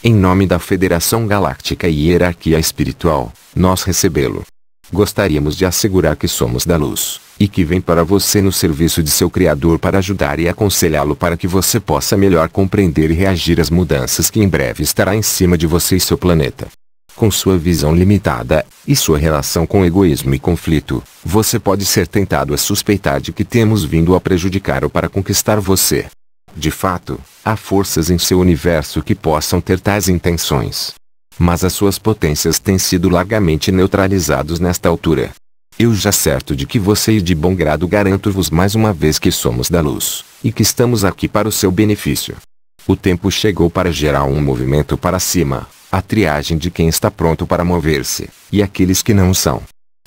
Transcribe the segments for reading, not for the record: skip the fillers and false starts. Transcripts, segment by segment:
Em nome da Federação Galáctica e Hierarquia Espiritual, nós recebê-lo. Gostaríamos de assegurar que somos da luz, e que vem para você no serviço de seu Criador para ajudar e aconselhá-lo para que você possa melhor compreender e reagir às mudanças que em breve estará em cima de você e seu planeta. Com sua visão limitada, e sua relação com egoísmo e conflito, você pode ser tentado a suspeitar de que temos vindo a prejudicar ou para conquistar você. De fato, há forças em seu universo que possam ter tais intenções. Mas as suas potências têm sido largamente neutralizadas nesta altura. Eu já certo de que você e de bom grado garanto-vos mais uma vez que somos da luz, e que estamos aqui para o seu benefício. O tempo chegou para gerar um movimento para cima, a triagem de quem está pronto para mover-se, e aqueles que não são.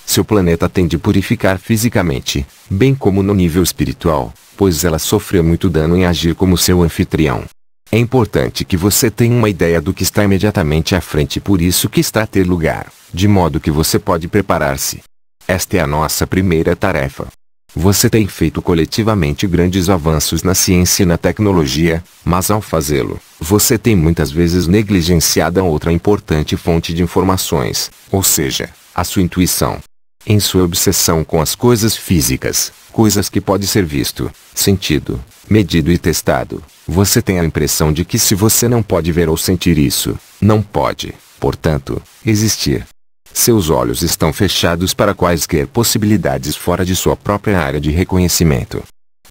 Seu planeta tem de purificar fisicamente, bem como no nível espiritual, pois ela sofreu muito dano em agir como seu anfitrião. É importante que você tenha uma ideia do que está imediatamente à frente e por isso que está a ter lugar, de modo que você pode preparar-se. Esta é a nossa primeira tarefa. Você tem feito coletivamente grandes avanços na ciência e na tecnologia, mas ao fazê-lo, você tem muitas vezes negligenciado outra importante fonte de informações, ou seja, a sua intuição. Em sua obsessão com as coisas físicas, coisas que pode ser visto, sentido, medido e testado, você tem a impressão de que se você não pode ver ou sentir isso, não pode, portanto, existir. Seus olhos estão fechados para quaisquer possibilidades fora de sua própria área de reconhecimento.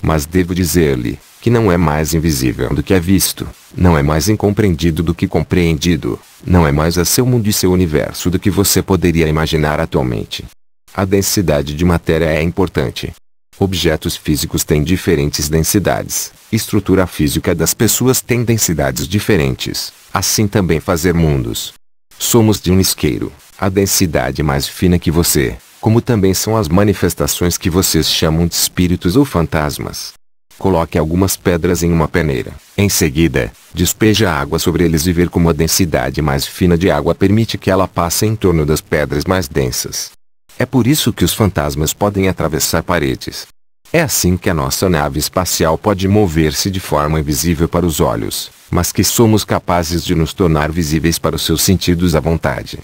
Mas devo dizer-lhe, que não é mais invisível do que é visto, não é mais incompreendido do que compreendido, não é mais a seu mundo e seu universo do que você poderia imaginar atualmente. A densidade de matéria é importante. Objetos físicos têm diferentes densidades, estrutura física das pessoas tem densidades diferentes, assim também fazer mundos. Somos de um isqueiro, a densidade mais fina que você, como também são as manifestações que vocês chamam de espíritos ou fantasmas. Coloque algumas pedras em uma peneira, em seguida, despeje a água sobre eles e ver como a densidade mais fina de água permite que ela passe em torno das pedras mais densas. É por isso que os fantasmas podem atravessar paredes. É assim que a nossa nave espacial pode mover-se de forma invisível para os olhos, mas que somos capazes de nos tornar visíveis para os seus sentidos à vontade.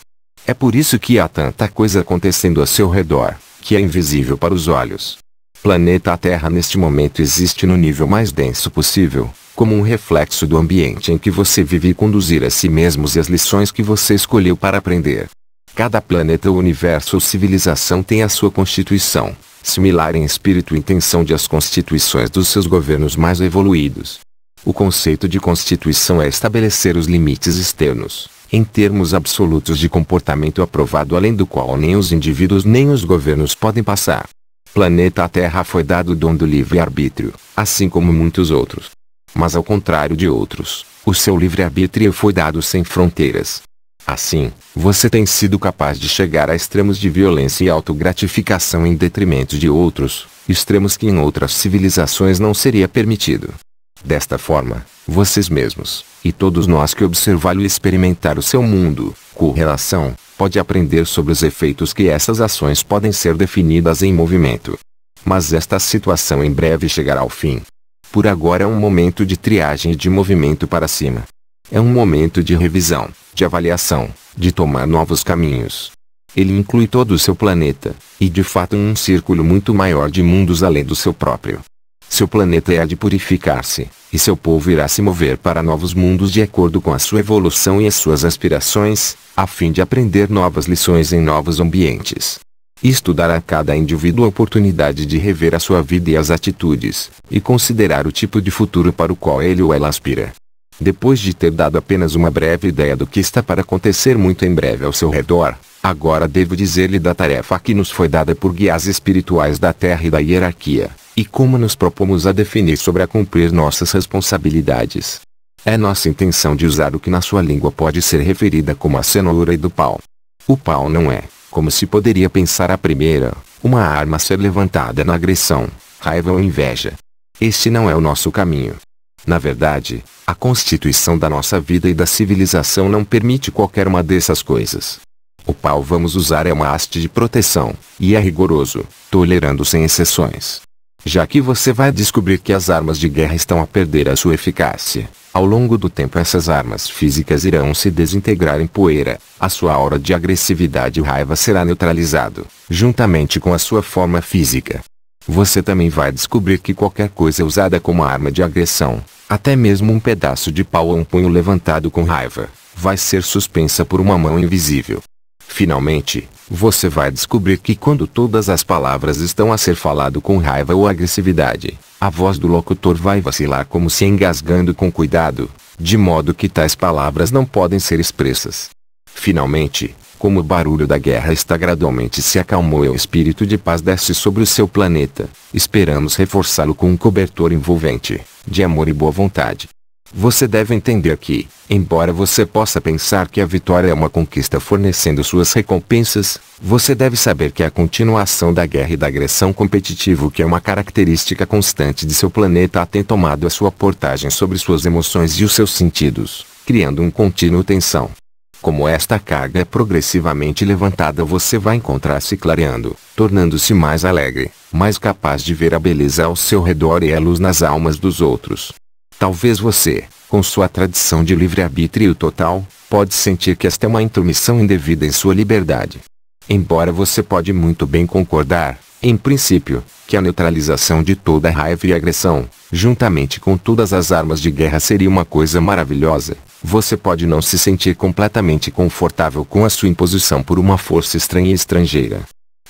É por isso que há tanta coisa acontecendo a seu redor, que é invisível para os olhos. Planeta Terra neste momento existe no nível mais denso possível, como um reflexo do ambiente em que você vive e conduzir a si mesmos e as lições que você escolheu para aprender. Cada planeta ou universo ou civilização tem a sua constituição, similar em espírito e intenção de as constituições dos seus governos mais evoluídos. O conceito de constituição é estabelecer os limites externos, em termos absolutos de comportamento aprovado além do qual nem os indivíduos nem os governos podem passar. Planeta Terra foi dado o dom do livre-arbítrio, assim como muitos outros. Mas ao contrário de outros, o seu livre-arbítrio foi dado sem fronteiras. Assim, você tem sido capaz de chegar a extremos de violência e autogratificação em detrimento de outros, extremos que em outras civilizações não seria permitido. Desta forma, vocês mesmos, e todos nós que observá-lo e experimentar o seu mundo, correlação, pode aprender sobre os efeitos que essas ações podem ser definidas em movimento. Mas esta situação em breve chegará ao fim. Por agora é um momento de triagem e de movimento para cima. É um momento de revisão, de avaliação, de tomar novos caminhos. Ele inclui todo o seu planeta, e de fato um círculo muito maior de mundos além do seu próprio. Seu planeta é de purificar-se, e seu povo irá se mover para novos mundos de acordo com a sua evolução e as suas aspirações, a fim de aprender novas lições em novos ambientes. Isto dará a cada indivíduo a oportunidade de rever a sua vida e as atitudes, e considerar o tipo de futuro para o qual ele ou ela aspira. Depois de ter dado apenas uma breve ideia do que está para acontecer muito em breve ao seu redor, agora devo dizer-lhe da tarefa que nos foi dada por guias espirituais da Terra e da hierarquia, e como nos propomos a definir sobre a cumprir nossas responsabilidades. É nossa intenção de usar o que na sua língua pode ser referida como a cenoura e do pau. O pau não é, como se poderia pensar à primeira, uma arma a ser levantada na agressão, raiva ou inveja. Este não é o nosso caminho. Na verdade, a constituição da nossa vida e da civilização não permite qualquer uma dessas coisas. O pau vamos usar é uma haste de proteção, e é rigoroso, tolerando sem exceções. Já que você vai descobrir que as armas de guerra estão a perder a sua eficácia, Ao longo do tempo essas armas físicas irão se desintegrar em poeira, a sua aura de agressividade e raiva será neutralizado, juntamente com a sua forma física. Você também vai descobrir que qualquer coisa usada como arma de agressão, até mesmo um pedaço de pau ou um punho levantado com raiva, vai ser suspensa por uma mão invisível. Finalmente, você vai descobrir que quando todas as palavras estão a ser falado com raiva ou agressividade, a voz do locutor vai vacilar como se engasgando com cuidado, de modo que tais palavras não podem ser expressas. Finalmente, como o barulho da guerra está gradualmente se acalmou e o espírito de paz desce sobre o seu planeta, esperamos reforçá-lo com um cobertor envolvente, de amor e boa vontade. Você deve entender que, embora você possa pensar que a vitória é uma conquista fornecendo suas recompensas, você deve saber que a continuação da guerra e da agressão competitiva, que é uma característica constante de seu planeta, tem tomado a sua portagem sobre suas emoções e os seus sentidos, criando um contínuo tensão. Como esta carga é progressivamente levantada, você vai encontrar-se clareando, tornando-se mais alegre, mais capaz de ver a beleza ao seu redor e a luz nas almas dos outros. Talvez você, com sua tradição de livre-arbítrio total, pode sentir que esta é uma intromissão indevida em sua liberdade. Embora você pode muito bem concordar, em princípio, que a neutralização de toda raiva e agressão, juntamente com todas as armas de guerra, seria uma coisa maravilhosa, você pode não se sentir completamente confortável com a sua imposição por uma força estranha e estrangeira.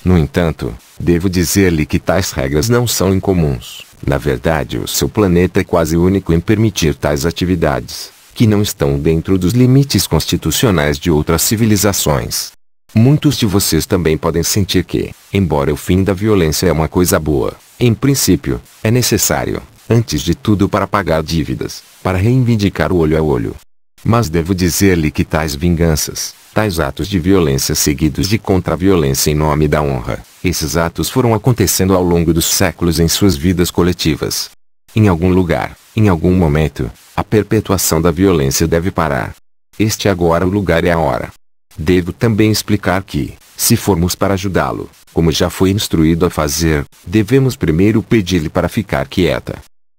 No entanto, devo dizer-lhe que tais regras não são incomuns. Na verdade, o seu planeta é quase único em permitir tais atividades, que não estão dentro dos limites constitucionais de outras civilizações. Muitos de vocês também podem sentir que, embora o fim da violência é uma coisa boa, em princípio, é necessário, antes de tudo, para pagar dívidas, para reivindicar o olho a olho. Mas devo dizer-lhe que tais vinganças, tais atos de violência seguidos de contra-violência em nome da honra, esses atos foram acontecendo ao longo dos séculos em suas vidas coletivas. Em algum lugar, em algum momento, a perpetuação da violência deve parar. Este é agora o lugar e a hora. Devo também explicar que, se formos para ajudá-lo, como já foi instruído a fazer, devemos primeiro pedir-lhe para ficar quieta.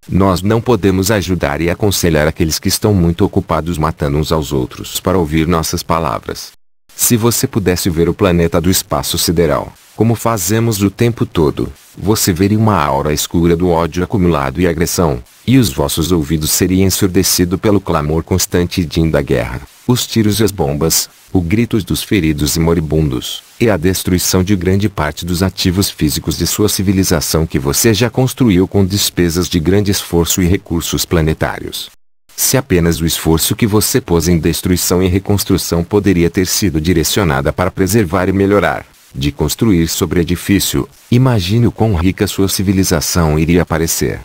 Nós não podemos ajudar e aconselhar aqueles que estão muito ocupados matando uns aos outros para ouvir nossas palavras. Se você pudesse ver o planeta do espaço sideral, como fazemos o tempo todo, você veria uma aura escura do ódio acumulado e agressão, e os vossos ouvidos seriam ensurdecidos pelo clamor constante da guerra, os tiros e as bombas, os gritos dos feridos e moribundos, e a destruição de grande parte dos ativos físicos de sua civilização que você já construiu com despesas de grande esforço e recursos planetários. Se apenas o esforço que você pôs em destruição e reconstrução poderia ter sido direcionada para preservar e melhorar, de construir sobre edifício, imagine o quão rica sua civilização iria parecer.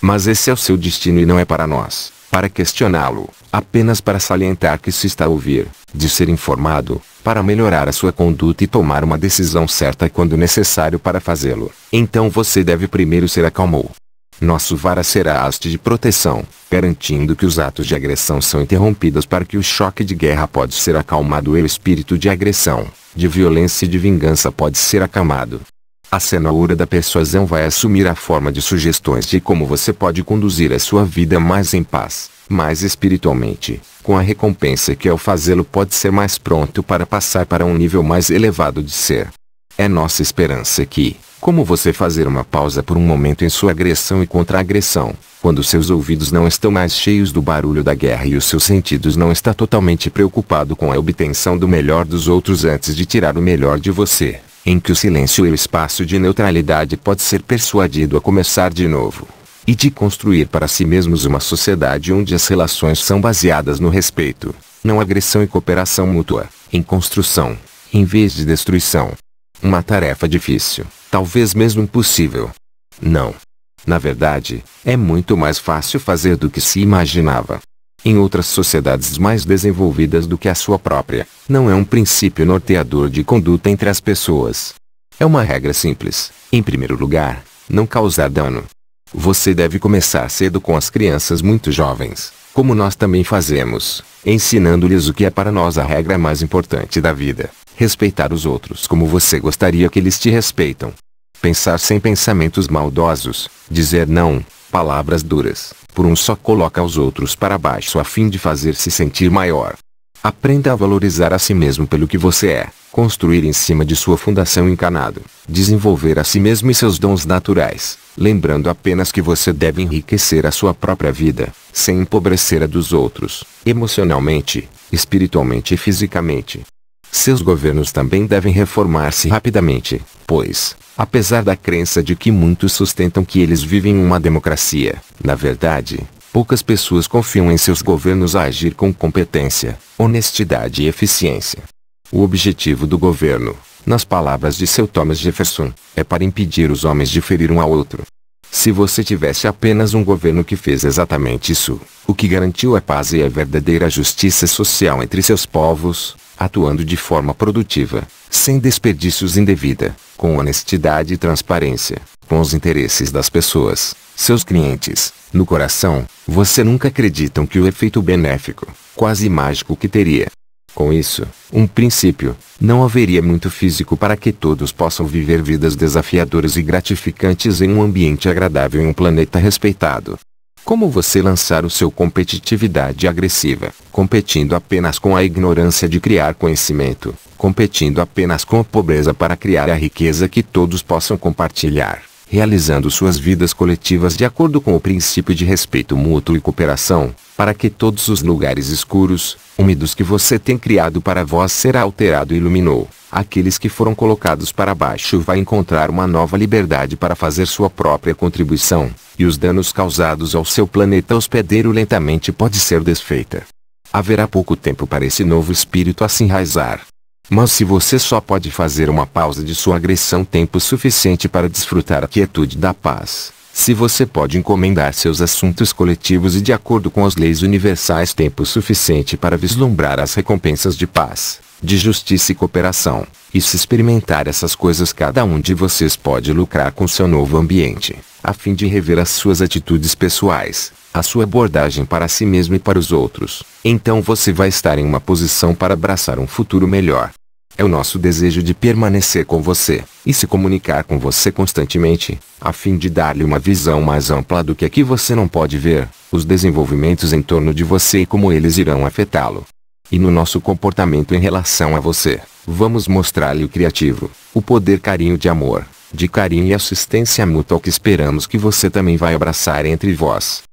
Mas esse é o seu destino e não é para nós, para questioná-lo, apenas para salientar que se está a ouvir, de ser informado, para melhorar a sua conduta e tomar uma decisão certa quando necessário para fazê-lo. Então você deve primeiro ser acalmado. Nosso vara será haste de proteção, garantindo que os atos de agressão são interrompidos para que o choque de guerra pode ser acalmado e o espírito de agressão, de violência e de vingança pode ser acalmado. A cenoura da persuasão vai assumir a forma de sugestões de como você pode conduzir a sua vida mais em paz, mais espiritualmente, com a recompensa que ao fazê-lo pode ser mais pronto para passar para um nível mais elevado de ser. É nossa esperança que, como você fazer uma pausa por um momento em sua agressão e contra-agressão, quando seus ouvidos não estão mais cheios do barulho da guerra e os seus sentidos não está totalmente preocupado com a obtenção do melhor dos outros antes de tirar o melhor de você, em que o silêncio e o espaço de neutralidade pode ser persuadido a começar de novo, e de construir para si mesmos uma sociedade onde as relações são baseadas no respeito, não agressão e cooperação mútua, em construção, em vez de destruição. Uma tarefa difícil, talvez mesmo impossível. Não. Na verdade, é muito mais fácil fazer do que se imaginava. Em outras sociedades mais desenvolvidas do que a sua própria, não é um princípio norteador de conduta entre as pessoas. É uma regra simples. Em primeiro lugar, não causar dano. Você deve começar cedo com as crianças muito jovens, como nós também fazemos, ensinando-lhes o que é para nós a regra mais importante da vida: respeitar os outros como você gostaria que eles te respeitam. Pensar sem pensamentos maldosos, dizer não, palavras duras, por um só coloca os outros para baixo a fim de fazer-se sentir maior. Aprenda a valorizar a si mesmo pelo que você é, construir em cima de sua fundação encanado, desenvolver a si mesmo e seus dons naturais, lembrando apenas que você deve enriquecer a sua própria vida, sem empobrecer a dos outros, emocionalmente, espiritualmente e fisicamente. Seus governos também devem reformar-se rapidamente, pois, apesar da crença de que muitos sustentam que eles vivem em uma democracia, na verdade, poucas pessoas confiam em seus governos a agir com competência, honestidade e eficiência. O objetivo do governo, nas palavras de Sir Thomas Jefferson, é para impedir os homens de ferir um ao outro. Se você tivesse apenas um governo que fez exatamente isso, o que garantiu a paz e a verdadeira justiça social entre seus povos, atuando de forma produtiva, sem desperdícios indevida, com honestidade e transparência, com os interesses das pessoas, seus clientes, no coração, você nunca acreditam que o efeito benéfico, quase mágico que teria. Com isso, um princípio, não haveria muito físico para que todos possam viver vidas desafiadoras e gratificantes em um ambiente agradável em um planeta respeitado. Como você lançar o seu competitividade agressiva, competindo apenas com a ignorância de criar conhecimento, competindo apenas com a pobreza para criar a riqueza que todos possam compartilhar, realizando suas vidas coletivas de acordo com o princípio de respeito mútuo e cooperação, para que todos os lugares escuros, úmidos que você tem criado para vós será alterado e iluminou. Aqueles que foram colocados para baixo vai encontrar uma nova liberdade para fazer sua própria contribuição, e os danos causados ao seu planeta hospedeiro lentamente pode ser desfeita. Haverá pouco tempo para esse novo espírito a se enraizar. Mas se você só pode fazer uma pausa de sua agressão tempo suficiente para desfrutar a quietude da paz, se você pode encomendar seus assuntos coletivos e de acordo com as leis universais tempo suficiente para vislumbrar as recompensas de paz, de justiça e cooperação, e se experimentar essas coisas cada um de vocês pode lucrar com seu novo ambiente, a fim de rever as suas atitudes pessoais, a sua abordagem para si mesmo e para os outros, então você vai estar em uma posição para abraçar um futuro melhor. É o nosso desejo de permanecer com você, e se comunicar com você constantemente, a fim de dar-lhe uma visão mais ampla do que aqui você não pode ver, os desenvolvimentos em torno de você e como eles irão afetá-lo. E no nosso comportamento em relação a você, vamos mostrar-lhe o criativo, o poder carinho de amor, de carinho e assistência mútua que esperamos que você também vai abraçar entre vós.